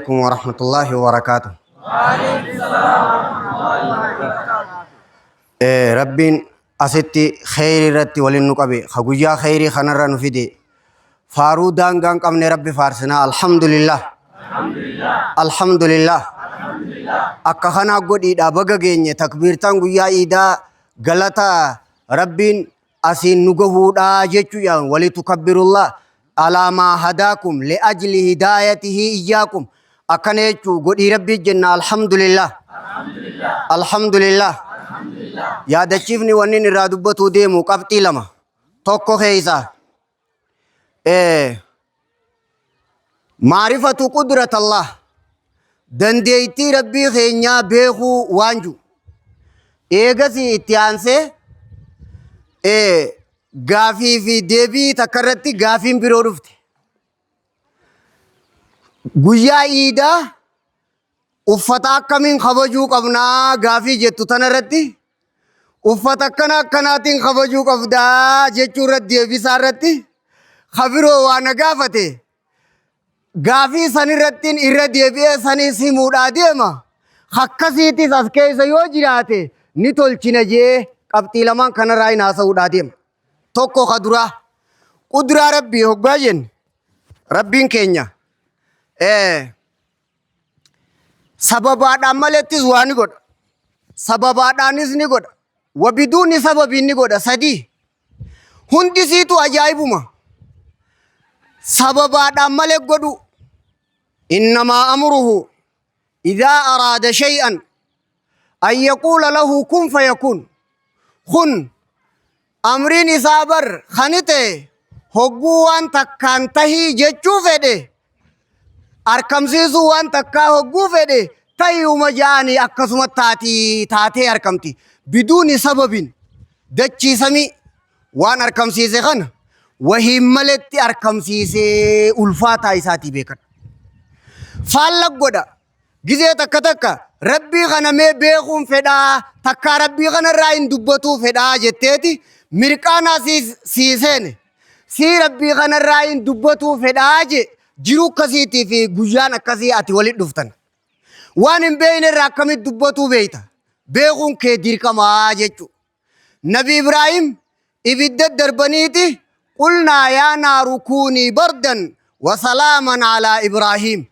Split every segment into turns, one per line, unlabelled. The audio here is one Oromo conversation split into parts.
ورحمة الله وبركاته. ربين أستي خير رتي ولنقبي خجوجا خيري خنرا نفيدي فارو دانغان قمن ربي فارسنا الحمد لله الحمد لله أكا خنا قد إيدا بغا جيني تكبيرتان قويا إيدا غلطا ربين أسين نقهو دا جيچو يان ولتكبر الله على ما هداكم لأجل هدايته إياكم أكا نيچو قد ربي جنة الحمد لله الحمد لله يا دچيفني ونين رادوبتو ديمو قبطي لما توكو خيسا معرفة قدرة الله دنديتي ربي خينيا بيخو وانجو ايغسي اتيانسي غافي في ديبي تكرتي غافين برو رفتي گویا ايدا uffata akkamiin kabajuu qabnaa gaafii jettu tanarratti uffata akkanaatiin kabajuu qabdaa jechuu irratti deebisaa irratti kabiroo waan gaafate gaafii sanirrattiin irra deebi'ee sanis himuudhaa deema akkasiitis as keessa yoo jiraate ni tolchina jee qabxii lamaan kanarraa hin haasa'uudhaa deema. Tokko kaduraa quduraa rabbii hoggaa jenni rabbiin keenya sababaadhaan malettis waa ni godha sababaadhaanis ni godha wabiduuni sababiin ni godha sadii hundisiitu ajaa'ibuma sababaadhaan malee godhu innamaa amruhu idhaa araada shay'an an yaquula lahu kun fayakun kun amriin isaa bar kanite hogguu waan takkaan tahii jechuu fedhe arkamsiisuu waan takkaa hogguu fedhe tayyuma jaani akkasuma taatee arkamti biduuni sababin dachiisami waan arkamsiise kana wahiin maletti arkamsiisee ulfaataa isaatii beekadha. Faalla godha gizee takka rabbii kana mee beekuun fedhaa takkaa rabbii kanarraa hin dubbatuu fedhaa jetteeti mirqaanaa siiseene sii rabbii kanarraa hin dubbatuu fedhaa je jiru akkasiitii fi guyyaan akkasii ati walit dhuftan waan hin beeyne irraa akkamitti dubbatuu beeyta beekuun kee dirqamaa jechuudha. Nabi Ibraahim ibidda darbaniiti qulnaa yaa naaru kuunii bardan wa salaaman alaa Ibraahim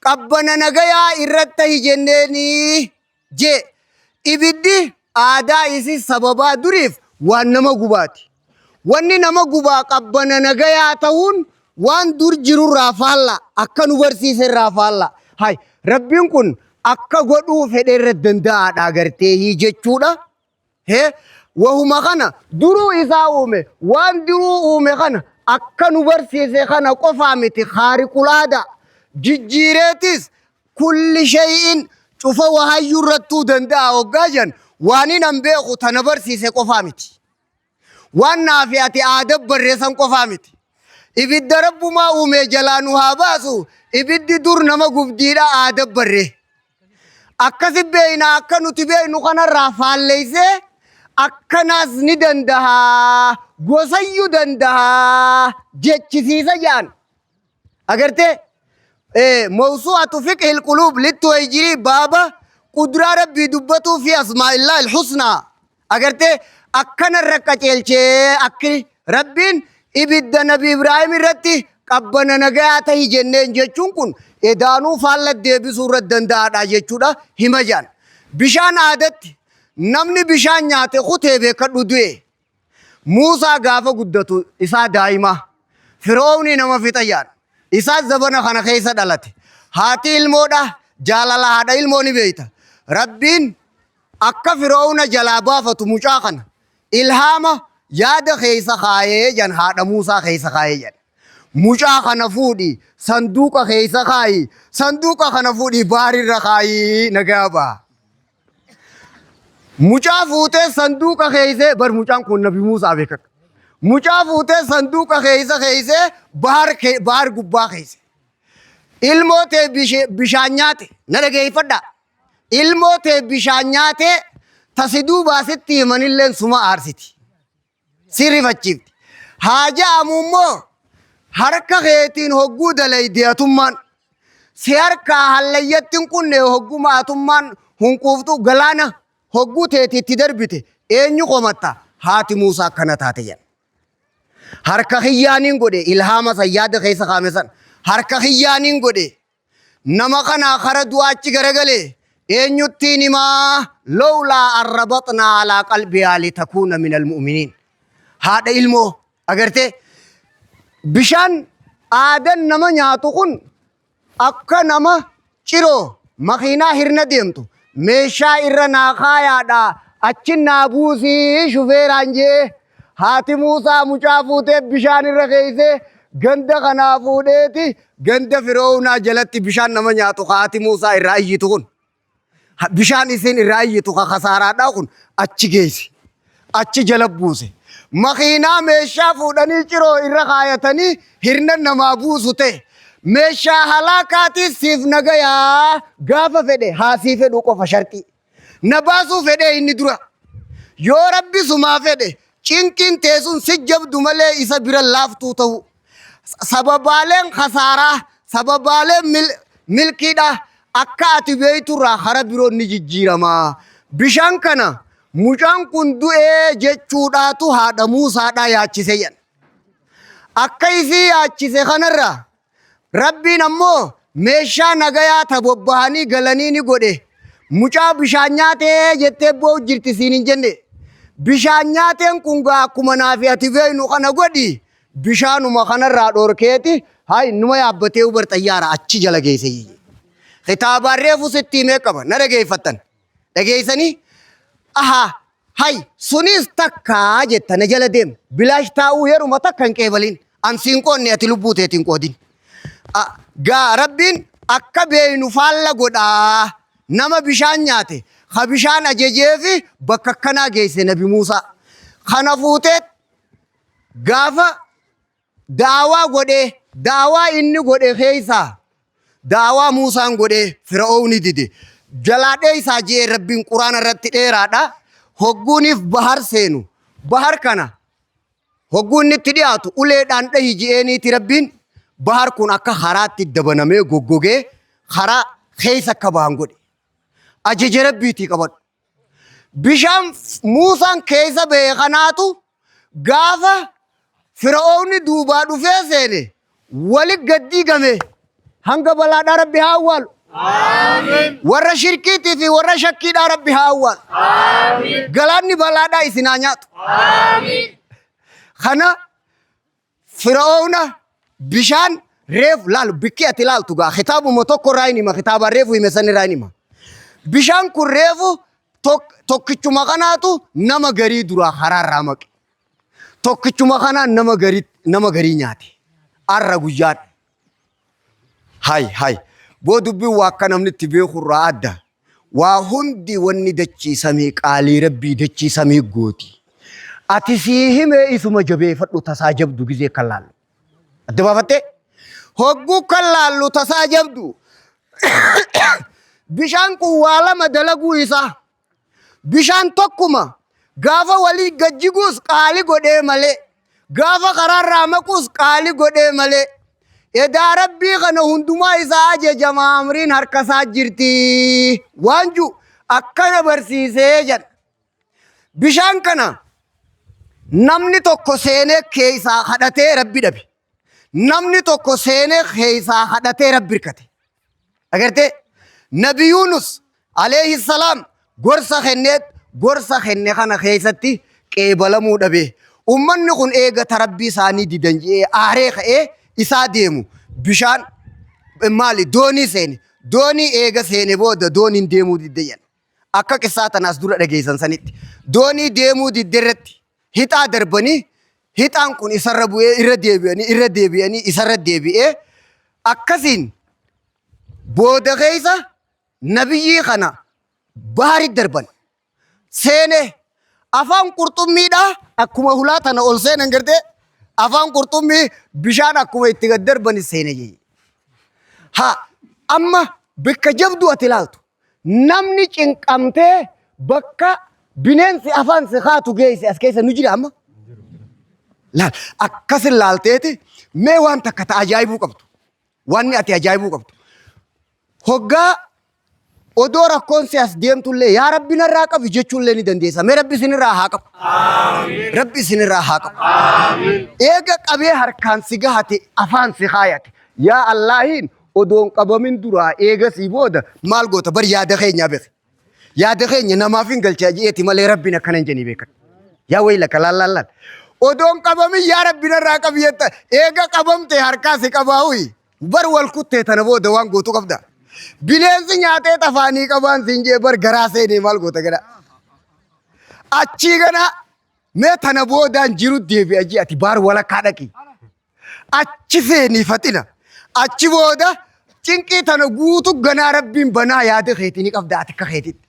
qabbana nagayaa irratti jenneenii je ibiddi aadaa isi sababaa duriif waan nama gubaati wanni nama gubaa qabbana nagayaa ta'uun waan dur jiru raafalla akka nu barsiise raafalla hay rabbiin kun akka godhuu fedhe irra danda'aadha agartee jechuudha. Wahuma kana duruu isaa uume waan duruu uume kana akka nu barsiise kana qofaa miti khaariqul aadaa jijjiireetis kulli shay'in cufa wahayyuu irrattuu danda'a hoggaa jan waan hin beeku tana barsiise qofaa miti waan naafi ati aada barreessan qofaa miti. Ibidda rabbumaa uume jalaa nu haa baasu ibiddi dur nama gubdiidha aada barre akkasi beeyna akka nuti beeynu kanarraa faalleysee akkanaas ni dandaha gosayyuu dandaha jechisiisa jaan agarte mawsu'atu fiqhil quluub littuwayjirii baaba quduraa rabbii dubbatuu fi asmaa'illaa ilhusnaa agarte akkanarra qaceelchee akki rabbiin ibidda Nabi Ibraahim irratti qabbana nagayaa tahi jenneen jechuun kun edaanuu faalla deebisuu irra danda'aadha jechuudha hima jaan. Bishaan aadatti namni bishaan nyaate kutee beekadhu du'e Muusaa gaafa guddatu isaa daa'ima Firoowni nama fixa jaan isaa zabana kana keessa dhalate haati ilmoodha jaalala haadha ilmoo ni beeyta rabbiin akka Firoowna jalaa baafatu mucaa kana ilhaama yaada keessa kaayee jan haadha Muusaa keessa kaayee jan mucaa kana fuudhi sanduuqa keessa kaayi sanduuqa kana fuudhi baarirra kaayi nagaaba mucaa fuutee sanduuqa keessa bar mucaan kun Nabi Muusaa beekaka mucaa fuutee sanduuqa keessa baar gubbaa keessa ilmoo tee bishaan nyaate na dhageeffadha ilmoo tee bishaan nyaate tasiduu baasitti himanilleen suma aarsiti sirrifachiifti haaja'amu immoo harka keetiin hogguu dalaydeetummaan سياركا هلا يتنكون هجوم أتمان هنكوفتو غلانا هجو تيتي تدربتي إني قمتا هاتي موسى كانت هاتيان harka hiyyaaniin godhe ilhaama sayyaada keessa kaamesan harka hiyyaaniin godhe nama kana kara du'aachi garagalee eenyuttiin himaa lawlaa arrabatnaa alaa qalbihaa litakuuna minal mu'miniin haadha ilmoo agartee bishaan aadan nama nyaatu kun akka nama ciroo makiinaa hirna deemtu meeshaa irra naa kaayaadha achin naa buusii shufeeraan jee haati Muusaa mucaa fuutee bishaan irra keeyse ganda kanaa fuudheeti ganda Firoonaa jalatti bishaan nama nyaatu haati Muusaa irraa iyyitu kun bishaan isin irraa iyyitu kasaaraadhaa kun achi geessi achi jala buuse makiinaa meeshaa fuudhanii ciroo irra kaayatanii hirna namaa buusu ta'e meeshaa halaakaatii siif nagayaa gaafa fedhe haasii fedhu qofa shartii na baasuu fedhe inni dura yoo rabbi sumaa fedhe cinkin teesun sijjabdu malee isa bira laaftuu ta'u sababaaleen khasaaraa sababaaleen milkiidha akka ati beeyturraa hara biroon ni jijjiiramaa bishaan kana mucaan kun du'ee jechuudhaatu haadha Muusaadhaa yaachise yan akka isii yaachise kanarra rabbiin ammoo meeshaa nagayaa tabobbahanii galanii ni godhe mucaa bishaan nyaatee jettee boo jirti siin hin jenne bishaan nyaateen kun akkuma naafi ati beeynu kana godhi bishaanuma kanarraa dhorkeeti hay numa yaabbatee ubar xayyaara achi jala geesse kitaabaan reefu sitti himee qaba na dhageeffattan dhageessanii aha hay sunis takkaa jetta na jala deem bilaash taa'uu yeruma takka hin qeebaliin ansiin qoonne ati lubbuu teetiin qoodin gaa rabbiin akka beeynu faalla godhaa nama bishaan nyaate خبيشان أجيجي بككنا جيسي نبي موسى خنا فوتت غافا دعوة غودي دعوة إني غودي خيسا دعوة موسى غودي فرعون ديدي جلادي ساجي ربين قرآن رتي رادا هجوني في بحر سينو بحر كنا هجوني تدياتو أولي دانتا هجيني تربين بحر كنا كخارات تدبنامي غوغوغي خارا خيسا كبان غودي أجي ربيتي كبر بشام موسى كيسا بيخناتو غافا فرعون دوبا دفيسيني ولي قدي قمي هنگا بلا ربي هاوال آمين ورا شركيتي في ورا شكي ربي هاوال آمين قلاني بلا دا إسنانيات آمين خنا فرعون بشان ريف لالو بكي اتلال توغا خطابو متوكو رايني ما خطابا ريفو يمساني رايني ما bishaan kun reefu tokkichuma kanaatu nama garii dura haraarraa maqe tokkichuma kanaan nama garii nyaate arra guyyaadha hay boo dubbiin waa akka namni itti beekurraa adda waa hundi wanni dachiisamee qaalii rabbii dachiisamee gooti ati sii himee isuma jabeeffadhu tasaa jabdu gizee kan laallu adda baafattee hogguu kan laallu tasaa jabdu bishaan kun waa lama dalaguu isaa bishaan tokkuma gaafa walii gajjiguus qaali godhee malee gaafa karaarraa maquus qaali godhee malee edaa rabbii kana hundumaa isaa ajajamaa amriin harkasaa jirti waanju akkana barsiisee jedha bishaan kana namni tokko seenee keessaa hadhatee rabbi dhabe namni tokko seenee keessaa hadhatee rabbi hirkate agartee نبي يونس عليه السلام غرسة خنّة خنا خيستي قبل مودبه أمّن نكون إيجا تربي ساني ديدنجي آريخ إساديمو بشان مالي دوني إيجا سيني بود دوني ديمو ديدين أكا كساتا ناس دورة رجيسان سنت دوني ديمو ديدرت هتا دربني هتا نكون إسربو إرديبياني إسرديبي أكاسين بود غيسا نبي خنا بحر دربن سينه أفهم قرطمي دا أكما هلات أنا أول سين أنقرده أفهم قرطمي بشان أكما يتقدر بني سينه جي ها أما بك جبدو أتلالتو نمني چنك أمته بك بنين سي أفان سخاتو جيسي أسكيسا نجري أما لا أكسر لالتيتي مي وان تكتا أجايبو قبطو واني أتي أجايبو قبطو hoggaa odoo rakkoon si as deemtullee yaa rabbi narraa qabi jechuullee ni dandeessa. Mee rabbi isinirraa haa qabu. Rabbi isinirraa haa qabu. Eega qabee harkaan si gahate afaan si kaayate yaa Allaahiin odoon qabamin duraa eega si booda maal goota bar yaada keenya beeke. Yaada keenya namaaf hin galchaa ji'eeti malee rabbiin akkana hin jennee beekan. Yaa waylaka laal. Odoon qabamin yaa rabbi narraa qabi jetta eega qabamte harkaa si qabaahuyi bar wal kuttee tana booda waan gootu qabda. Bineensi nyaatee tafaanii qabaan siin jee bar garaa seenee maal goota gada. Achii gana mee tana boodaan jiru deebi'a ji'ati baar walakkaa dhaqi. Achi seeniifatina. Achi booda cinqii tana guutu ganaa rabbiin banaa yaada keetii ni qabda ati akka keetitti.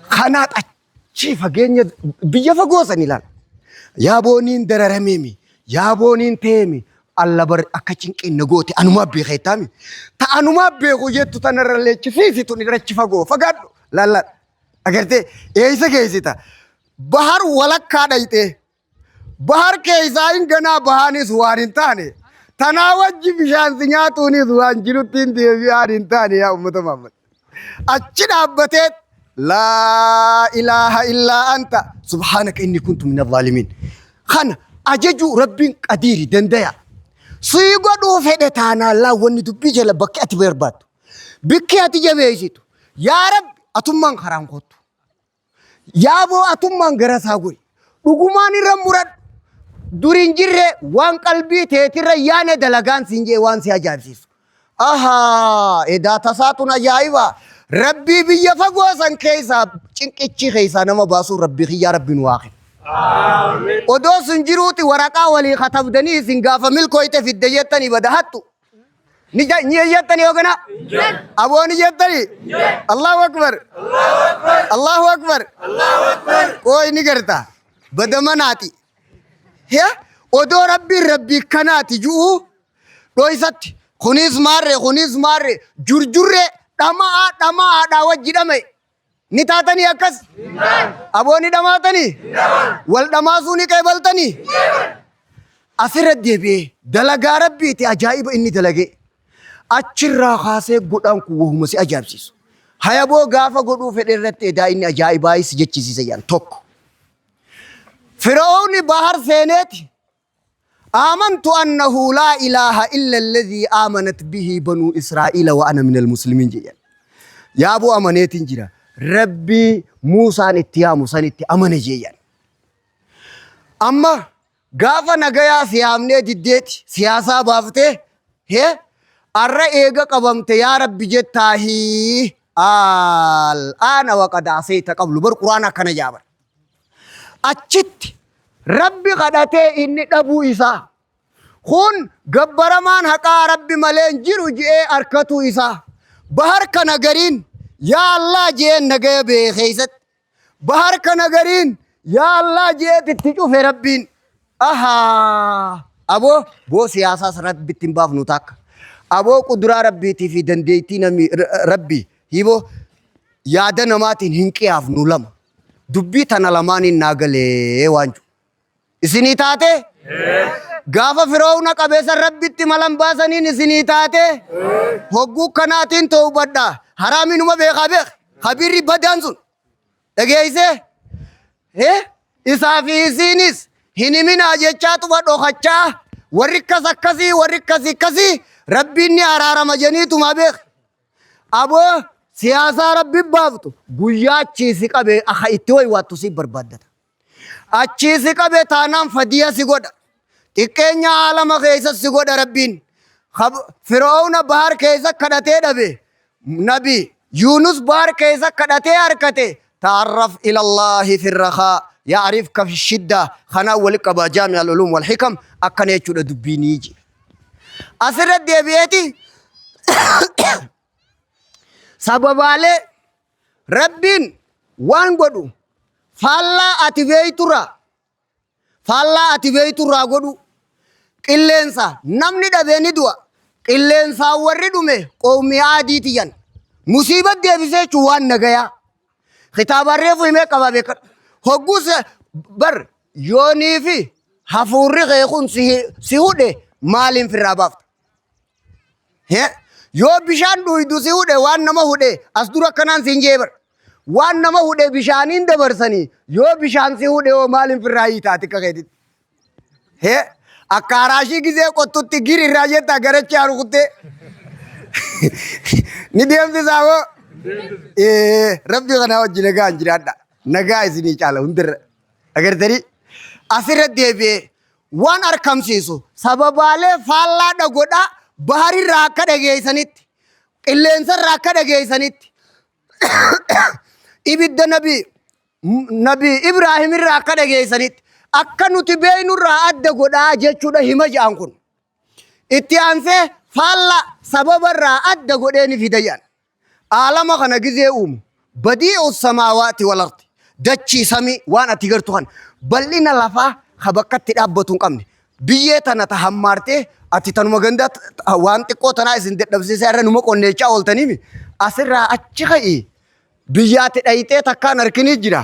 Kanaat achi fageenya biyya fagoo san ilaala. Yaabooniin dararameemi. Yaabooniin teemi. Alla bar akka cinqiin nagoote anumaa beeketaami. Ta anumaa beeku jettu tanarra leechisiisitu ni rachi fagoo fagaadhu. Laalla agartee eeysa geessita. Bahar walakkaa dhayxee. Bahar keessaa hin ganaa bahaanis waan hin taane. Tanaa wajji bishaan si nyaatuunis waan jirutti hin deebi'aan hin taane yaa uummata Muhammad. Achi dhaabbatee laa ilaaha illaa anta subhaanaka inni kuntu min adh-dhaalimiin. Kana ajaju rabbiin qadiiri dandaya. Sii godhuu fedhe taanaan laawwanni dubbii jala bakki ati barbaaddu. Bikki ati jabeessitu. Yaa Rabbi atummaan karaan kottu. Yaaboo atummaan gara isaa godhi. Dhugumaan irra muradhu. Duriin jirre waan qalbii teetirra yaane dalagaan siin jee waan si ajaa'ibsiisu. Ahaa edaa tasaatun ajaa'iba. Rabbii biyya fagoo san keessaa cinqichi keessaa nama baasuu rabbii kiyyaa rabbiin waaqe. Odoo sun jiruuti waraqaa walii katabdanii isin gaafa milkooyte fidde jettanii badahattu. Ni jettanii hoogana? Aboo ni jettanii? Allahu akbar. Allahu akbar. Qooyi ni garta. Badamanaati. Odoo rabbii kanaati ju'u dhoysatti kunis maarre jurjurre dhamaa wajji dhame. Ni taatanii akkas? Aboo ni dhamaatanii? Wal dhamaasuu ni qeebaltanii? Asirra deebi'ee dalagaa rabbiiti ajaa'iba inni dalagee. Achirraa kaasee godhaan kun wahuma si ajaa'ibsiisu. Hayaboo gaafa godhuu fedhe irratti edaa inni ajaa'ibaa si jechisiisa jedhan tokko. Firoonni bahar seeneeti. آمنت أنه لا إله إلا الذي آمنت به بنو إسرائيل وأنا من المسلمين جيّا يا أبو أمانيت جرا ربي موسى نتيا موسى نتيا أمان جيّا أما غافا نغايا سيامني جديت سياسة بافته هي أرى إيغا قبمت يا ربي جتاهي الآن وقد عصيت قبل بر قرآن كان جابر أجت ربي قدته إني أبو إسا خون جبرمان حقا ربي ملين جيرو جئ أركتو إسا بحر كنغرين يا الله جئ نغي بخيست بحر كنغرين يا الله جئ تتجو في ربين أها أبو بو سياسة سرات بتنباف نتاك أبو قدرة ربي في دنديتي نمي ربي هيبو يادا نماتين هنكي أف نولم دبي تنالماني ناغلي وانجو إسني تاتي غافا فراونا قبيسا ربي ملم باسنين إسني تاتي هقو كناتين توبدا حرامي نما بيخا بيخ خبيري بدانسون اگيسي إسافي إسينيس هني من آجيچا تبادو خچا ورقا كسي ربي ني عرارا مجاني تما بيخ أبو سياسة ربي بافتو گویا چيسي قبي أخا اتوي واتو سي بربادتا أچيسي قبي تانام فديا سي قد تكينيا عالم خيسا سي قد ربين فرعون بحر كيسا كدته دبي نبي يونس بحر كيسا كدته أركته تعرف إلى الله في الرخاء يعرفك في الشدة خنا ولقبا جامع العلوم والحكم أكن يجود دبينيجي أسرت ديبيتي سبب على ربين وان قدو فالله أتبيتورا قدو قلنسا نمني دبيني دوا قلنسا وردو مي قومي عادي تيان مصيبت ديبسي چوان نگيا خطاب الرفو مي قبابك هقوس بر يوني في حفوري غيخون سيهود مالين في الرابافت Yoo bishaan dhuydu si hudhe waan nama hudhe as dura kanaan siin jeebar. Waan nama hudhe bishaaniin dabarsanii yoo bishaan si hudhe oo maaliin firraa hiitaati kakeetit. Hee akka araashii gizee qottutti giri irraa jetta garachaa rukuttee. Ni deemsisaa moo? Rabbi kana wajji nagaa hin jiraadha. Nagaa isinii caala hundirra. Agartanii asirratti deebi'ee waan argamsiisu sababaalee faallaadha godha baharirraa akka dhageessanitti qilleensarraa akka dhageessanitti ibidda nabii Ibraahimirraa akka dhageessanitti akka nuti beeynurraa adda godhaa jechuudha hima ja'an kun. Itti aansee faalla sababarraa adda godhee ni fida jedhan. Aalama kana gizee uumu badii'u samaawaati wal ardi dachii samii waan ati gartu kan bal'ina lafaa bakkatti dhaabbatu hin qabne biyyee tana ta hammaartee ati tanuma ganda waan xiqqoo tanaa isin dadhabsiisee irra numa qonneechaa ooltaniimi asirraa achi ka'ii biyyaatti dhayitee takkaan harkinii jira.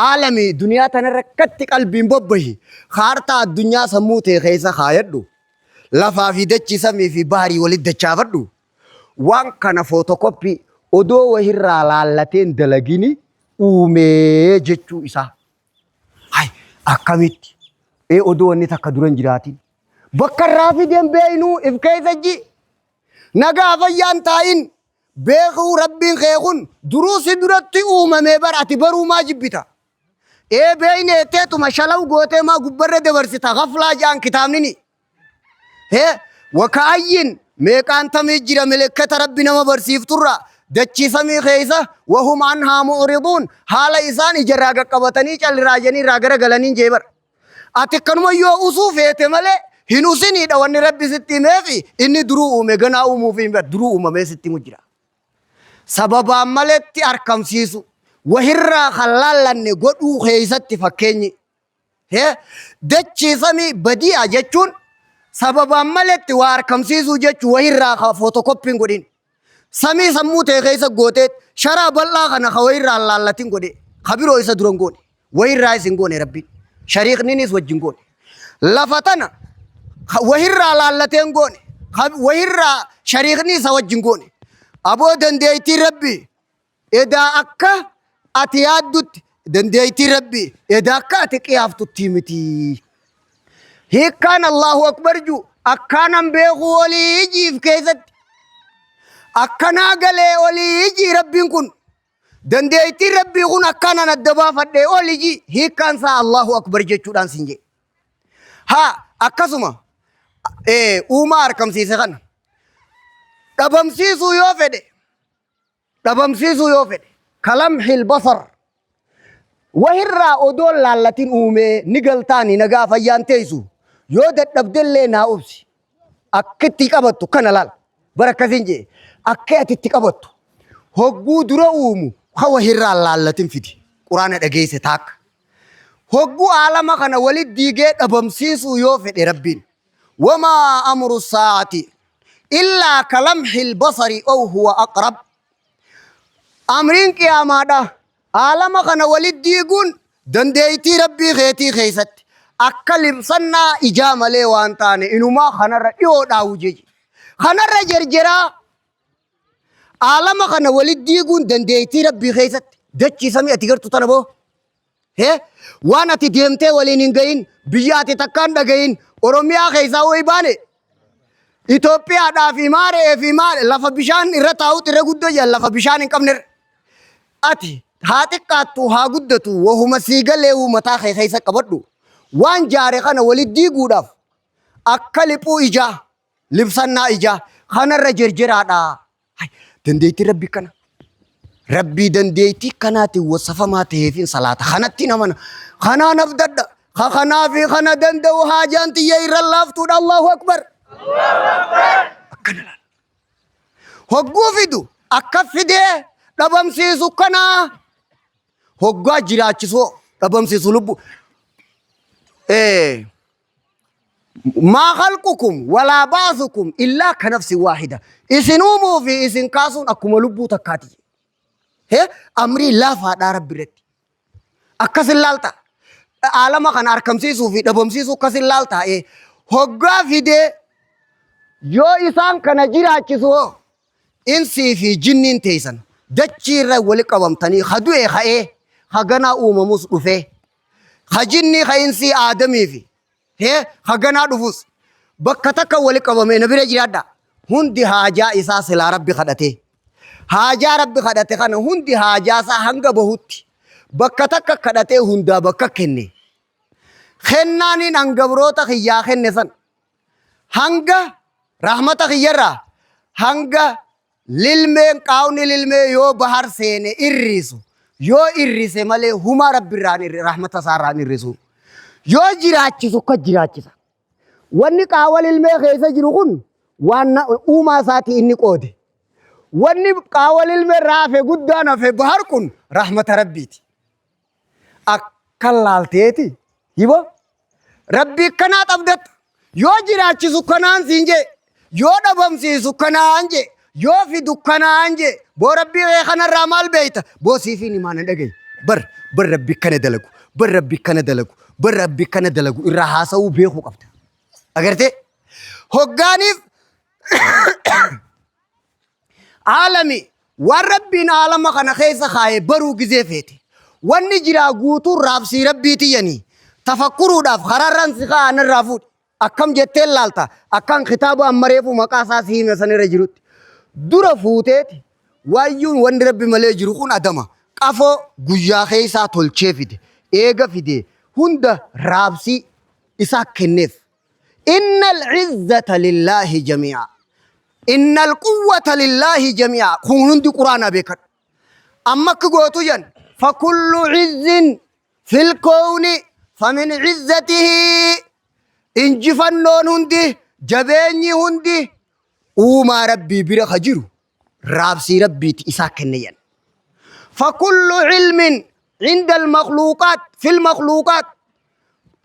Aalami duniyaa tanarra akkatti qalbiin bobbahi kaartaa addunyaa sammuu ta'e keessa kaayadhu lafaa fi dachii samii fi baharii walitti dachaafadhu waan kana footokoppii odoo wahirraa laallateen dalagini uumee jechuu isaa. Hai akkamitti odoo wanni takka duran jiraatiin bakka irraa fideen beeynuu if keessa ji nagaa fayyaan taa'in beekuu rabbiin keekun duruu si duratti uumamee bar ati baruu maa jibbita. Beeyne teetuma shalaw gootee maa gubbarra dabarsita gaflaa jaan kitaabnini. Wakaayyin meeqaan tamii jira melekkata rabbi nama barsiifturra dachii samii keessa wahum anhaa mu'riduun haala isaan ijarraa qaqqabatanii calliraa jenirraa gara galanii jeebar. Ati kanuma yoo usuu feete malee hin usiniidha wanni rabbi sitti himeefi inni duruu uume ganaa uumuuf hin duruu uumamee sitti mujjira. Sababaan maletti argamsiisu wahirraa kalaallanne godhuu keessatti fakkeenyi. Dachii samii badi'a jechuun sababaan maletti waa argamsiisuu jechuun wahirraa footokoppiin godhin. Samii sammuu ta'e keessa gooteet sharaa bal'aa kana wahirraa laallatiin godhe kabiroo isa duran goone wahirraa isin goone rabbiin shariiqniinis wajjin goone. Lafa tana wahirraa laallateen goone wahirraa shariiqni isa wajjin goone. Aboo dandeettii rabbi edaa akka ati yaaddutti dandeettii rabbi edaa akka ati qiyaaftutti miti. Hiikkaan Allahu akbar ju akkaanan beekuu olii jiif keessatti akkanaa galee olii iji rabbiin kun dandeettii rabbii kun akkaanan adda baafadhee olii ji hiikkaan isaa Allahu akbar jechuudhaan sin jee. Haa akkasuma uumaa argamsiise kana dhabamsiisuu yoo fedhe kalamhil basar wahirraa odoon laallatiin uumee ni galtaani nagaa fayyaan teessu yoo dadhabdellee naa obsi akkitti qabattu kana laal barakkasiin jee akka ati itti qabattu hogguu dura uumu wahirraa laallatiin fidi quraana dhageesse taakka hogguu aalama kana walit diigee dhabamsiisuu yoo fedhe rabbiin wamaa amru saati illaa kalamhil basari aw huwa aqrab. Amriin qiyaamaadha aalama kana walit diiguun dandeettii rabbii keetii keessatti akka libsannaa ijaa malee waan taane inumaa kanarra dhiyoodhaa wujeji kanarra jarjaraa aalama kana walit diiguun dandeettii rabbii keessatti dachii samii ati gartu tana boo waan ati deemtee waliin hin gahin biyya ati takkaan dhagahin Oromiyaa keessaa way baane Itoophiyaadhaa fi maare lafa bishaan irra taa'utti irra guddoo jala lafa bishaan hin qabne ati haa xiqqaattu haa guddatu wahuma siigalee mataa keessa qabadhu waan jaare kana walit diiguudhaaf akka liphuu ijaa libsannaa ijaa kanarra jarjaraadha. Dandeettii rabbi kana rabbii dandeettii kanaatiin wasafamaa ta'eefin salaata kanatti namana kanaan abdadha kanaa fi kana danda'u haajaan xiyya irra laaftuudha. Allahu akbar. Akkana laal hogguu fidu akka fidee dhabamsiisu kanaa hoggaa jiraachisoo dhabamsiisu lubbu maa khalqukum walaa baasukum illaa ka nafsi waahida isin uumuu fi isin kaasuun akkuma lubbuu takkaati. Amrii laafaadhaa rabbi irratti akkasin laalta aalama kana argamsiisuu fi dhabamsiisuu akkasin laalta hoggaa fidee yoo isaan kana jiraachisu إنسي في جنين تيسن دتشير ولقبم تاني خدوه خايه خغنا مصطفى خجني خينسي آدمي في هي خغنا دفوس بكتك ولقبم نبي جرادا هندي حاجة إساس ربي خدته حاجة ربي خدته خان هندي حاجة سا هنگا بهوتي بكتك خدته هندا بككني خناني نانغبروتا خيا خنسن هنگا رحمتا خيرا هنگا للمين قاوني للمين يو بحر سيني إرسو يو إرسي مالي هما ربي راني رحمتا ساراني رسو يو جراچي سوكا جراچي سا واني قاول للمين خيسا جروخون وانا اوما ساتي اني قودي واني قاول للمين رافي قدانا في بحر كن رحمة ربيتي أكالالتيتي يبا ربي كنات أبدت يو جراچي سوكنان سينجي يو دبم سي سوكنان جي يو في دكانان جي بو ربي خنا رامال بيت بو سيفيني ما ندغي بر ربي كن دلغو بر ربي كن دلغو بر ربي كن دلغو الرحاسو بيخو قبت اگرتي هوغاني عالمي وربنا عالم خنا خيس خاي برو غزي فيتي وني جرا غوتو رابسي ربيتي يعني تفكروا داف خرارن سخا ان رافوت اكم جتل لالتا اكن خطاب امريفو مقاسا سين سن رجروت dura fuuteeti wayyuun wanni rabbi malee jiru kun adama qafoo guyyaa keessaa tolchee fide eega fide hunda raabsii isaa kenneef innal izzata lillaahi jamii'a innal quwwata lillaahi jamii'a kun hundi quraana beekadhu amma akka gootu jan fakullu izzin fil kowni famin izzatihi injifannoon hundi jabeenyi hundi وما ربي بير خجرو رابسي ربي تيساك النيان فكل علم عند المخلوقات في المخلوقات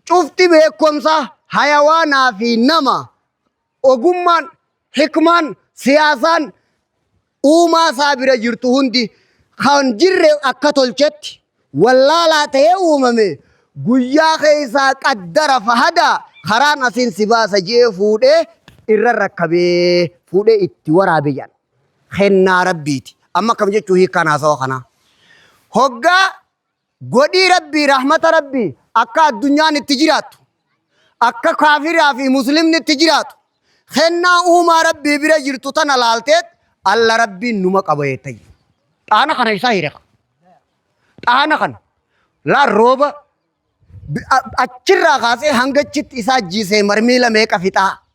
شفتي بيكم صح حيوانا في نما وقمان حكمان سياسان وما صابر جرتهن دي خان جر أكتل جت والله لا تيوم مي قيا خيسا قدر فهدا خران سين سباس جي فوده الركبه فوده اتورا بيان خنا ربيتي اما كم جتو هي كان سو خنا هوغا غدي ربي رحمه ربي اكا الدنيا نتجرات اكا كافر في مسلم نتجرات خنا اوما ربي برجرتو تنالالتت الله ربي نما قبيتي انا خنا يسايرك انا خنا لا روبا اچرا غاسه هنگچت اسا جيسه مرميلا ميك فتا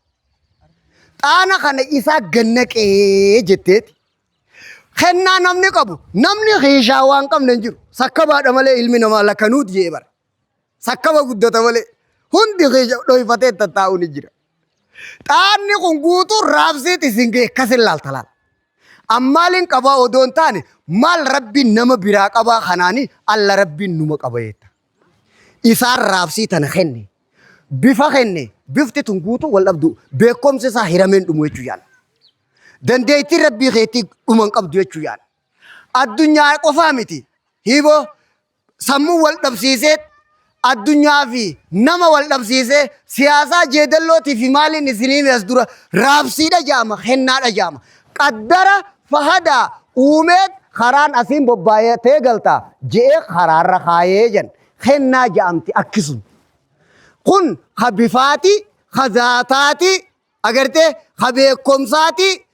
أنا خنا إسا جنك جتت خنا نمني كابو نمني خيشاوان كم ننجر سكبا دمالي علمي نما لكنود جيبر سكبا قدتا مالي هندي خيشاو دوي فتاة تتاو نجر تاني خنقوتو رابسي تسنجي كسر لالتلال أمالين كبا ودون تاني مال ربي نما براك أبا خناني الله ربي نما كبايتا إسا رابسي تنخني بفخني بفتي تنقوتو والأبدو بكم سيسا هيرمين دمويتو دنديتي ربي غيتي أمان قبدو يتو الدنيا قفامتي هيبو سمو والدبسيسيت الدنيا في نما والدبسيسي سياسة جدلوتي في مالي نسيني ميزدورة رابسي دا جامع خنا دا جامع قدر فهدا اومد خران اسيم بباية تيغلتا جئ خرار رخاية جن خنا جامتي اكسون كن خبيفاتي خزاتاتي اگرته خبيكمساتي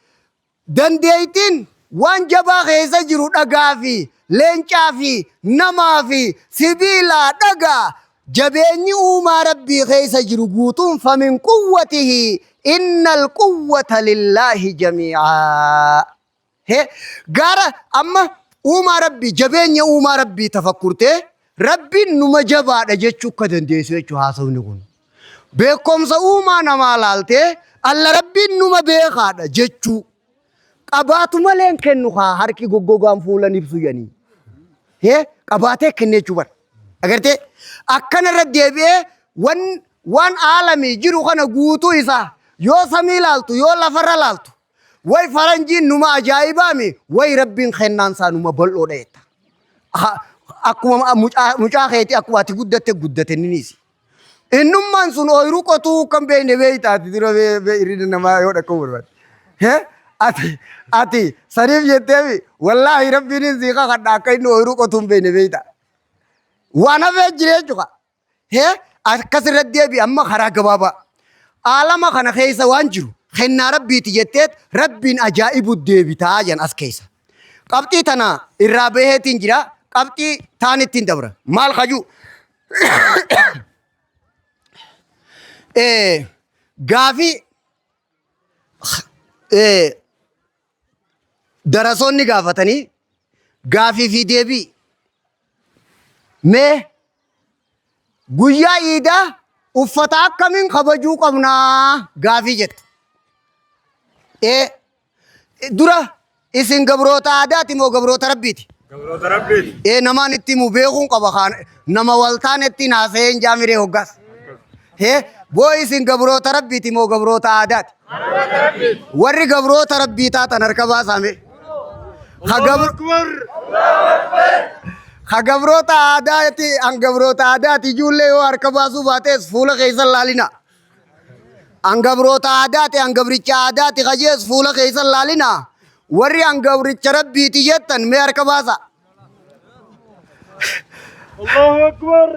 دنديتين وان جبا غيزا جرو دغافي لنچافي نمافي سبيلا دغا جبيني اوما ربي غيزا جرو غوتون فمن قوته ان القوه لله جميعا هي غارا اما اوما ربي جبيني اوما ربي تفكرته ربي نما جبا دجچو كدنديسو يچو حاسوني كون بكم سوما نمالالته الله ربي نما بيخا دجچو قباتو ملين كنو هاركي غوغوغام فولان يبسو يعني هي قباته كني چوبر اگرته اكن رديبه وان عالمي جيرو خنا غوتو يسا يو سميلالتو يو لفرلالتو وي فرنجي نما عجائبامي وي ربين خنان سانو بلو ديت اكو مجاهيتي اكواتي غدته نيسي انما سن اويرو كتو كم بين بيتا تدرو بيرين نما يودا كوبر هه ati sariif jetteefi wallaahi rabbiin siiqa kadhaa akka inni ooyiruu qotuun beekne beeyta. Waan hafee jiree juga. Hee akkasirratti deebi amma karaa gabaabaa. Aalama kana keessa waan jiru kennaa rabbiiti jetteet rabbiin ajaa'ibu deebitaa jan as keessa. Qabxii tana irraa baheetiin jira. Qabxii taan ittiin dabra. Maal kaju? Gaafii darasoonni gaafatanii gaafii fi deebii mee guyyaa iidaa uffata akkamiin kabajuu qabnaa gaafii jette. Dura isin gabroota aadaati moo gabroota rabbiiti?
Gabroota rabbiiti.
Namaan itti himu beekuun qaba nama waltaan ittiin haasa'een jaamiree hoggaas. Boo isin gabroota rabbiiti moo gabroota aadaati? Warri gabroota rabbii taatan harka baasame. Ha gabroota aadaati an gabroota aadaati ijoollee yoo harka baasuu baatees fuula keessan laalina. An gabroota aadaati an gabricha aadaati qajees fuula keessan laalina. Warri an gabricha rabbiiti jettan mee harka baasa.
Allahu Akbar.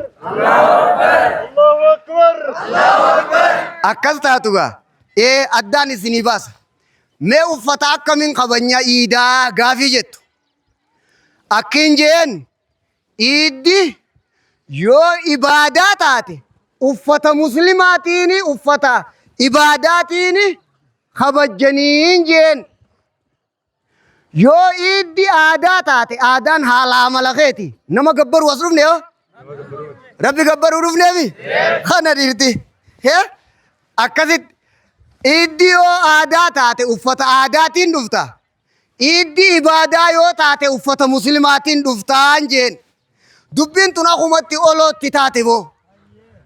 Allahu Akbar.
Akkas taatugaa addaan isinii baasa. Mee uffata akkamiin kabajnaa iidaa gaafii jettu. Akkiin jeen iiddi yoo ibaadaa taate uffata muslimaatiin uffata ibaadaatiin kabajjaniin jeen. Yoo iiddi aadaa taate aadaan haala amala keeti. Nama gabbaru as dhufne yoo? Rabbi gabbaruu dhufneefi? Kana dhiirti. Akkasitti iiddi yoo aadaa taate uffata aadaatiin dhufta. Iiddi ibaadaa yoo taate uffata muslimaatiin dhuftaan jeen. Dubbiin tun akumatti olootti taate boo.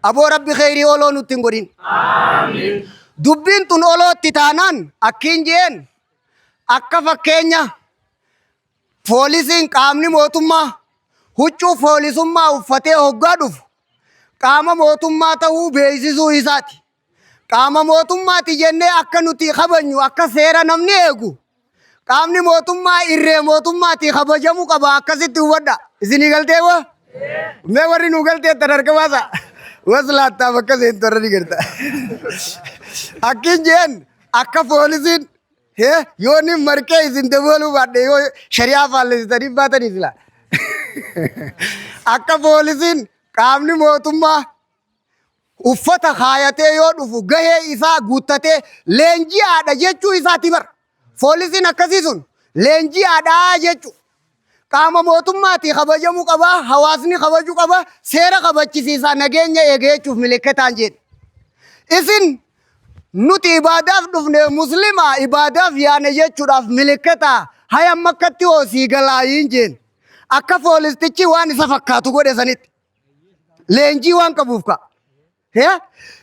Aboo rabbi kheyrii oloo nutti hin godhin. Dubbiin tun olootti taanaan akkiin jeen akka fakkeenya poolisiin qaamni mootummaa huccuu poolisummaa uffatee hoggaa dhufu qaama mootummaa ta'uu beeksisuu isaati. Qaama mootummaati jennee akka nuti kabajnu akka seera namni eegu qaamni mootummaa irree mootummaati kabajamu qaba akkasitti hubadha. Isinii galtee moo? Mee warri nu galtee tan harka baasa. Waslaattaa bakka seentorra ni galta. Akkiin jeen akka poolisiin yoo ni marqee isin dabaluu baadhe yoo shari'aa faallesitanii baatanii sila. Akka poolisiin qaamni mootummaa uffata kaayatee yoo dhufu gahee isaa guuttatee leenjii aadha jechuu isaati bar. Poolisiin akkasii sun leenjii aadhaa jechuu. Qaama mootummaati kabajamuu qaba, hawaasni kabajuu qaba, seera kabachisiisaa nageenya eege jechuuf miliketaan jedhe. Isin nuti ibaadaaf dhufne muslima ibaadaaf yaane jechuudhaaf miliketa hayam makkatti hoosii galaayiin jeen. Akka poolistichi waan isa fakkaatu godhe sanitti. Leenjii waan qabuuf ka.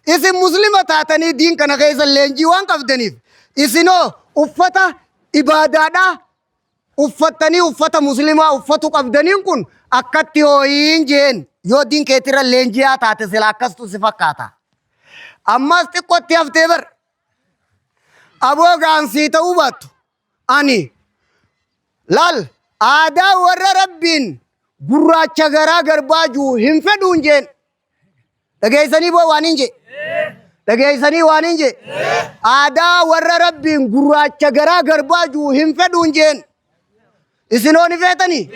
Isin muslima taatanii diin kana keessa leenjii waan qabdaniif isinoo uffata ibaadaadhaa uffattanii uffata muslimaa uffatu qabdaniin kun akkatti hooyiin jeen yoo diin keetirra leenjiyaa taate sila akkastu si fakkaata. Ammas xiqqootti haftee bar. Aboo gaansii ta'uu baattu. Ani laal aadaa warra rabbiin gurraacha garaa garbaa juu hin fedhuun jeen. Dhageessanii boo waan hin jee? Dhageessanii waan hin jee? Aadaa warra rabbiin gurraacha garaa garbaa juu hin fedhuun jeen. Isinoo ni feetanii?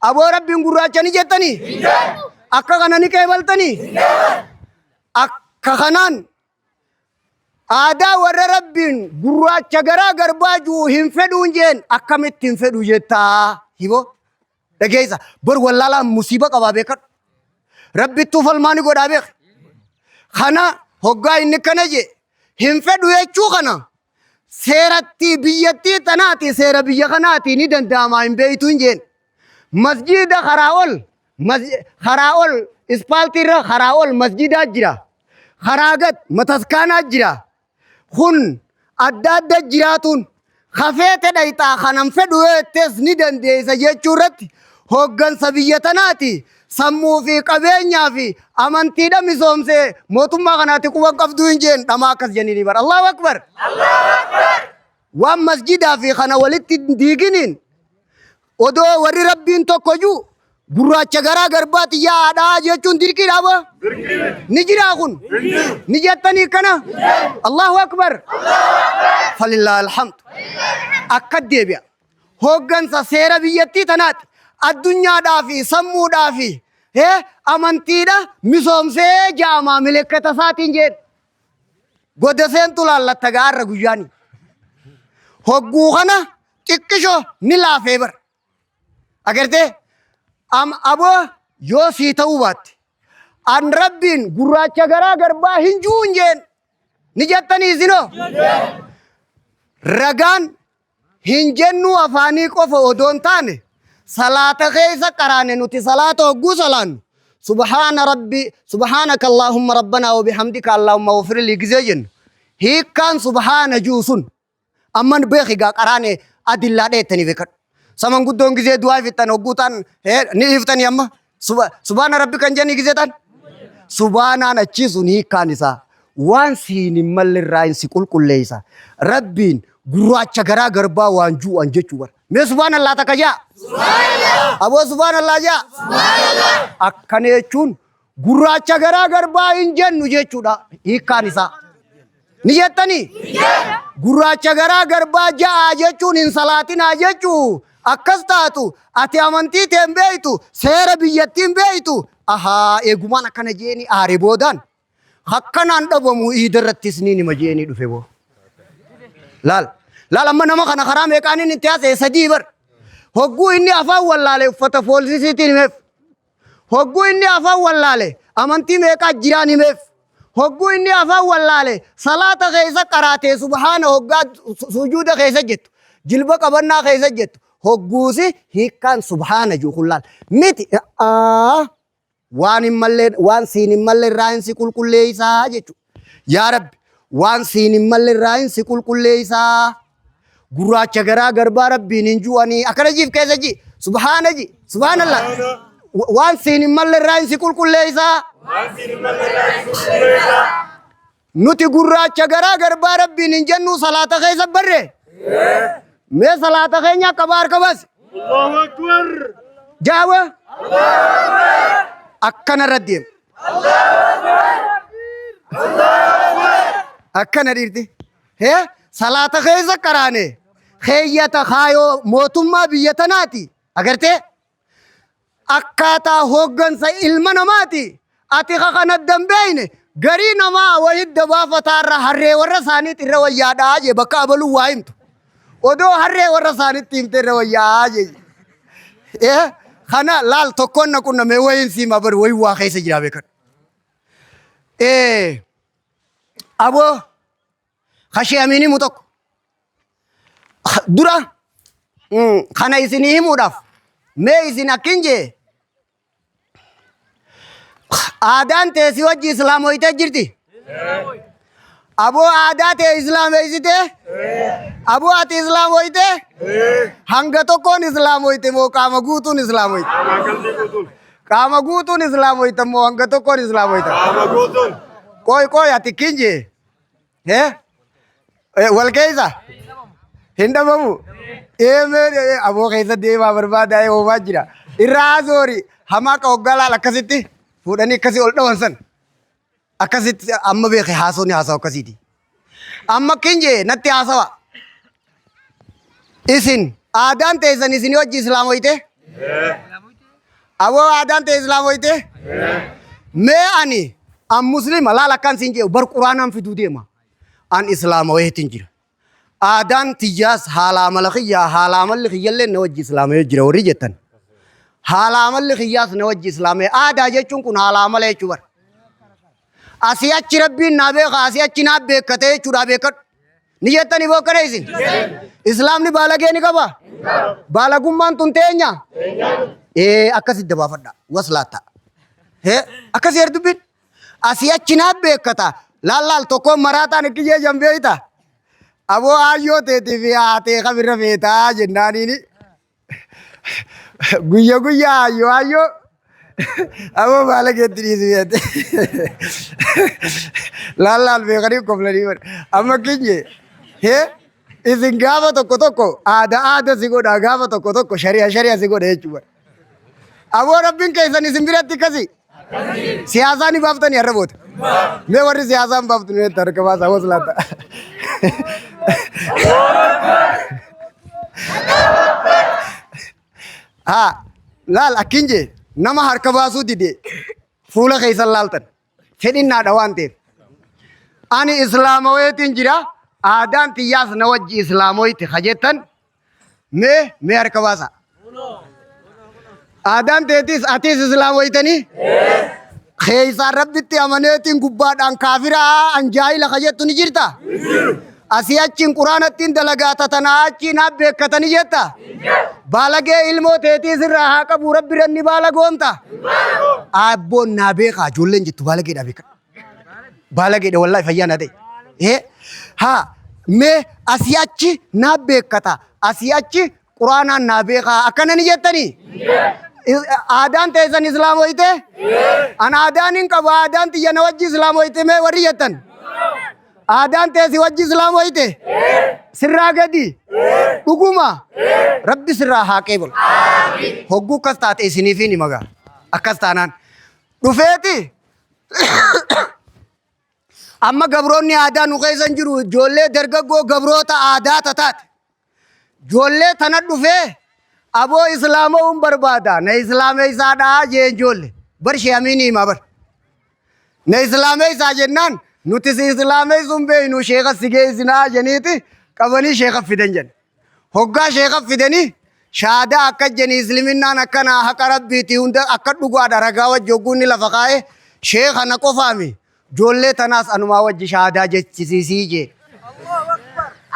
Aboo rabbiin gurraacha ni jettanii? Akka kana ni qeebaltanii? Akka kanaan aadaa warra rabbiin gurraacha garaa garbaa juu hin fedhuun jeen akkamitti hin fedhu jettaa hiboo? Dhageessa bor wallaalaan musiiba qabaa beekadhu. Rabbittuu falmaani godhaa beek. Kana hoggaa inni kana je hin fedhu jechuu kana seeratti biyyattii tanaati seera biyya kanaati ni danda'ama hin beeytuun jeen. Masjida karaa ol ispaaltiirra karaa ol masjidaa jira. Karaa gad mataskaanaa jira. Kun adda adda jiraatuun kafeete dhayxaa kanan fedhu jettees ni dandeessa jechuu irratti hoggansa biyya tanaati. Sammuu fi qabeenyaa fi amantiidha misoomsee mootummaa kanaatti quban qabduu hin jeen dhamaa akkas jennii bara. Allahu Akbar. Allahu Akbar. waan masjidaa fi kana walitti diiginiin odoo warri rabbiin tokko juu gurraacha garaa garbaati yaadhaa jechuun dirqiidhaa boo ni jiraa kun ni jettanii kana Allahu akbar falillaahi alhamdu akka deebi'a hooggansa seera biyyattii tanaati addunyaadhaa fi sammuudhaa fi amantiidha misoomsee jaamaa milikkata isaatiin jedhe godaseentu laallatta gaarra guyyaani hogguu kana xiqqisho ni laafee bar agartee aboo yoo sii ta'uu baatte an rabbiin gurraacha garaa garbaa hin juun jeen ni jettanii isinoo ragaan hin jennu afaanii qofa odoon taane salaata keessa qaraane nuti salaata hogguu salaannu subhaana rabbi subhaanaka allahumma rabbana wa bihamdika allahumma ighfir li gizee jennu hiikkaan subhaana juusun amman beekigaa qaraane adillaa dheettanii beekadhu saman guddoon gizee du'aa fittan hogguu taan ni iftanii amma subhaana rabbi kan jenni gizee taan subhaanaan achiisun hiikkaan isaa waan siin hin mallirraa hin si qulqulleeysa rabbiin gurraacha garaa garbaa waan juu'an jechuu bara mee subhaanallaa takka jaa aboo subhaanallaa jaa akkana jechuun gurraacha garaa garbaa hin jennu jechuudha hiikkaan isaa ni jettanii gurraacha garaa garbaa jaa jechuun hin salaatinaa jechuu akkas taatu ati amantii teen beeytu seera biyyattiin beeytu ahaa eegumaan akkana jeeni aare boodaan akkanaan dhabamu iidarrattis ni nima jeeni dhufe boo laal amma nama kana karaa meeqaanin itti haasa'e sadii bar hogguu inni afaan wallaale uffata poolisiitiin himeef hogguu inni afaan wallaale amantii meeqaa jiraan himeef hogguu inni afaan wallaale salaata keessa qaraatee subhaana hoggaa sujuuda keessa jettu jilba qabannaa keessa jettu hogguusi hiikkaan subhaana juukullaal miti waan siin hin malle irraa hin si qulqulleeysaa jechu yaa rabbi waan siin hin malle irraa hin si qulqulleeysaa gurraacha garaa garbaa rabbiin hin ju'anii akkana jiif keessa ji subhaanallah waan siin hin malle irraa hin si qulqulleeysaa nuti gurraacha garaa garbaa rabbiin hin jennu salaata keessa barre mee salaata keenya akka baar qabas
Allahu akbar
jaawa akkana raddeem akkana dhiirti salaata keessa qaraane keeyyata kaayoo mootummaa biyya tanaati agartee akkaataa hooggansa ilma namaati ati kana dambeeyne garii namaa wahidda baafataarra harree warra isaaniit irra wayyaadhaa jee bakka abaluu waa himtu odoo harree warra isaaniitti himte irra wayyaa jee kana laal tokkoon na qunname wayin siima bar wayi waa keessa jira beekan aboo kashee amini mu tokko dura kana isinii himuudhaaf mee isin akkin jee aadaan teessi wajji islaamoytee jirti aboo aadaa tee islaameysite aboo ati islaamoyte hanga tokkoon islaamoyte moo qaama guutuun islaamoyte qaama guutuun islaamoyte moo hanga tokkoon islaamoyte
qaama guutuun
koy ati kinje wal keessa hin dhabamu aboo keessa deemaa barbaada oomaa jira irraa zoori hamaa ka hoggalaal akkasitti fuudhanii akkasii ol dhawan san akkasitti amma beeke haasawni haasawa akkasiiti amma kinje natti haasawa isin aadaan teessan isin wajji islaamoyte aboo aadaan tee islaamoyte mee ani an muslima laal akkan sin jee bar quraanaan fiduu deema an islaamoyeetin jira aadaan tiyyaas haalaa mala kiyyaa haalaa malli kiyyallee na wajji islaamoyee jira warri jettan haalaa malli kiyyaas na wajji islaamoyee aadaa jechuun kun haalaa mala jechuu bar asii achi rabbiin naa beeka asii achi naa beekkate jechuudha beekadhu ni jettanii bokkana isin islaamni baalagee ni qaba baalagummaan tun teenya akkasit dabaafadha waslaata akkasii herdubbiin asii achi naa beekkata laal tokkoon maraataan ikkijee jambeeyta aboo aayyoo teetii fi haatee kabirra feetaa jennaaniini guyyaa aayyoo aboo baalageetti dhiisi feete laal beekanii komplanii amma kinje isin gaafa tokko aadaa si godha gaafa tokko shari'a si godha jechuudha. Aboo rabbiin keessan isin biratti akkasi. Siyaasaan ni baaftanii har'a boota. Mee warri siyaasaan baaftu ni harka baasaa wasu laata. Haa laal akkin jee nama harka baasuu dide fuula keessan laaltan fedhinnaadha waan ta'eef. Ani islaamoweetiin jira aadaan xiyyaas na wajji islaamoyti kajettan mee harka baasaa. Aadaan teetis atis islaamoytanii keessaan rabbitti amaneetiin gubbaadhaan kaafiraa anjaayila kajettu ni jirta. Asii achiin quraanattiin dalagaa tatanaa achiin haa beekkatanii jetta. Baalagee ilmoo teetis irraa haa qabu rabbi ranni baalagoomta. Abboon naa beekaa ijoolleen jettu baalageedha beeka. Baalageedha wallahi fayyaa na ta'e. Haa mee asii achi naa beekkata. Asii achi quraanaan naa beekaa akkana ni jettanii. Aadaan teessan islaamoyte? An aadaan hin qabu aadaan xiyya na wajji islaamoyte mee warri jettan? Aadaan teessi wajji islaamoyte? Sirraa gadi? Dhuguma? Rabbi sirraa haa qeebalu. Hogguu akkas taate isiniifiin himagaa. Akkas taanaan. Dhufeeti? Amma gabroonni aadaa nu keessan jiru ijoollee dargaggoo gabroota aadaa tataate. Ijoollee tana dhufee aboo islaamoon barbaada na islaameessaadhaa jeen ijoollee bar sheemiin hima bar. Na islaameessaa jennaan nuti si islaameessuun beeynu sheeka si geessinaa jeniiti qabanii sheeka fidan jedhan. Hoggaa sheeka fidanii shaadaa akka jeni isliminnaan akkana haqa rabbiiti hunda akka dhugaadha ragaa wajji hogguunni lafa kaa'e sheeka na qofaami. Ijoollee tanaas anumaa wajji shaadaa jechisiisii jee.